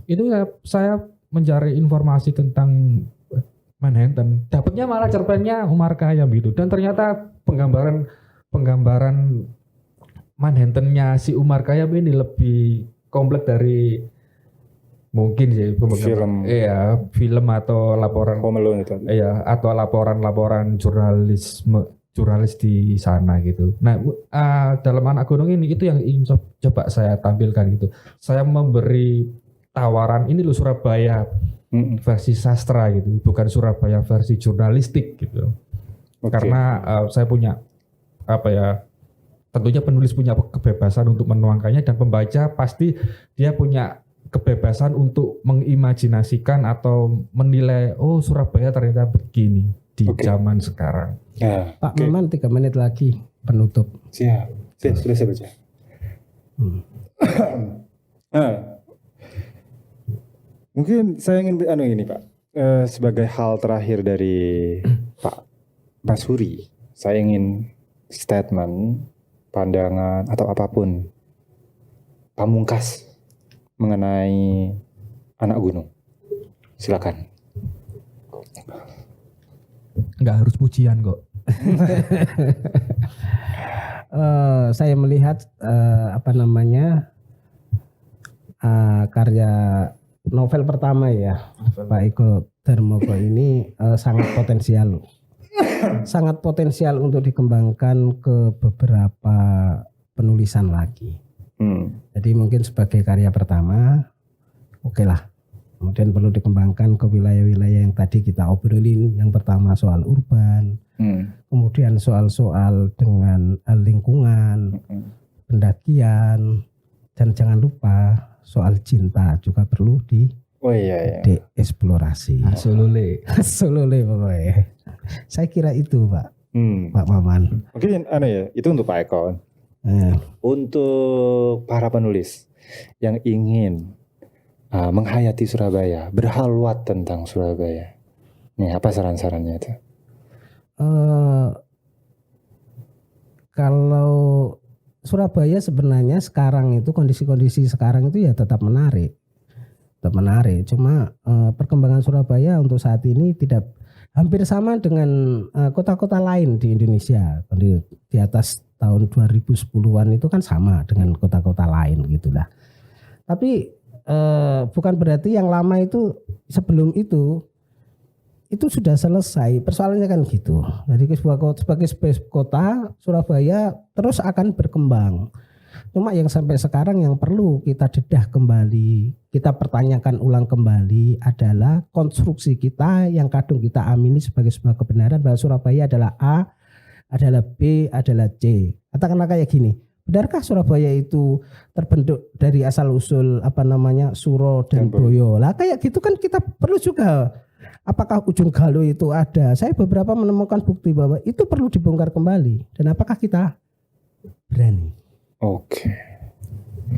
Itu saya mencari informasi tentang Manhattan. Dapatnya malah cerpennya Omar Khayyam gitu. Dan ternyata penggambaran Manhattan-nya si Omar Khayyam ini lebih kompleks dari mungkin sih film atau laporan Home Alone itu. Iya, atau laporan jurnalis di sana gitu. Nah, dalam Anak Gunung ini itu yang ingin coba saya tampilkan gitu. Saya memberi tawaran ini loh Surabaya versi sastra gitu, bukan Surabaya versi jurnalistik gitu. Karena saya punya tentunya penulis punya kebebasan untuk menuangkannya, dan pembaca pasti dia punya kebebasan untuk mengimajinasikan atau menilai, oh Surabaya ternyata begini di zaman sekarang. Pak Maman 3 menit lagi penutup. Siap, sudah saya baca. Mungkin saya ingin ini Pak, sebagai hal terakhir dari Pak Masuri, saya ingin statement, pandangan atau apapun pamungkas mengenai Anak Gunung. Silakan. Nggak harus pujian kok. Saya melihat karya novel pertama ya, Pak Eko Darmoko ini sangat potensial. Sangat potensial untuk dikembangkan ke beberapa penulisan lagi. Jadi mungkin sebagai karya pertama, oke lah. Kemudian perlu dikembangkan ke wilayah-wilayah yang tadi kita obrolin. Yang pertama soal urban, kemudian soal-soal dengan lingkungan, pendakian, dan jangan lupa soal cinta juga perlu dieksplorasi. Solole pokoknya. Saya kira itu Pak, Pak Maman. Mungkin itu untuk Pak Eko. Untuk para penulis yang ingin menghayati Surabaya, berhalwat tentang Surabaya, nih apa saran-sarannya itu? Kalau Surabaya sebenarnya sekarang itu kondisi-kondisi sekarang itu ya tetap menarik. Cuma perkembangan Surabaya untuk saat ini tidak hampir sama dengan kota-kota lain di Indonesia. Di atas tahun 2010-an itu kan sama dengan kota-kota lain gitulah. Tapi bukan berarti yang lama itu sebelum itu sudah selesai. Persoalannya kan gitu. Jadi sebagai kota Surabaya terus akan berkembang. Cuma yang sampai sekarang yang perlu kita dedah kembali, kita pertanyakan ulang kembali adalah konstruksi kita yang kadung kita amini sebagai sebuah kebenaran bahwa Surabaya adalah A, adalah B, adalah C. Katakanlah kayak gini. Benarkah Surabaya itu terbentuk dari asal usul Suro dan Boyo? Lah kayak gitu kan kita perlu juga, apakah ujung galuh itu ada? Saya beberapa menemukan bukti bahwa itu perlu dibongkar kembali. Dan apakah kita berani? Oke.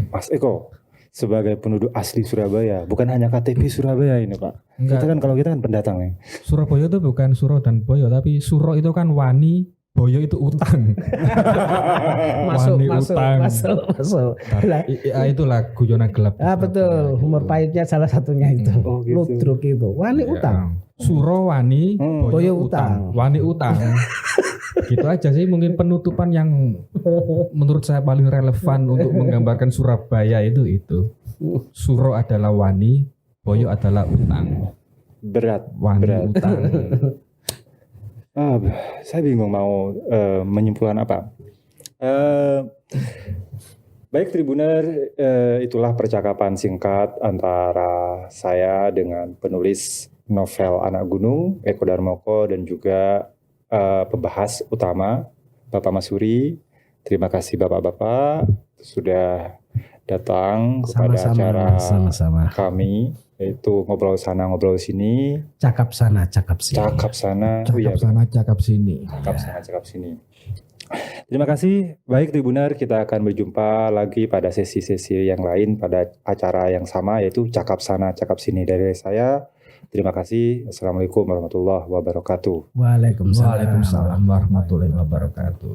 Mas Eko, sebagai penduduk asli Surabaya, bukan hanya KTP Surabaya ini Pak. Enggak. Kalau kita kan pendatang nih. Surabaya itu bukan Suro dan Boyo, tapi Suro itu kan wani, Boyo itu utang. Masuk. Itulah guyonan gelap. Betul, humor pahitnya salah satunya itu. Gitu. Ludruk itu. Wani utang. Suro wani, Boyo utang. Wani utang. Gitu aja sih mungkin penutupan yang menurut saya paling relevan untuk menggambarkan Surabaya itu. Suro adalah wani, Boyo adalah utang. Berat. Utang. Saya bingung mau menyimpulkan apa. Baik Tribuner, itulah percakapan singkat antara saya dengan penulis novel Anak Gunung, Eko Darmoko, dan juga pembahas utama, Bapak Masuri. Terima kasih Bapak-Bapak sudah datang kepada acara sama-sama. kami, yaitu ngobrol sana ngobrol sini, Cakap sana, cakap sini. cakap sana, Cakap sana, cakap sini. cakap sana, cakap sini. Terima kasih. Baik Tribuner, kita akan berjumpa lagi pada sesi-sesi yang lain pada acara yang sama, yaitu cakap sana, cakap sini dari saya. Terima kasih. Assalamualaikum warahmatullahi wabarakatuh. Waalaikumsalam. Waalaikumsalam warahmatullahi wabarakatuh.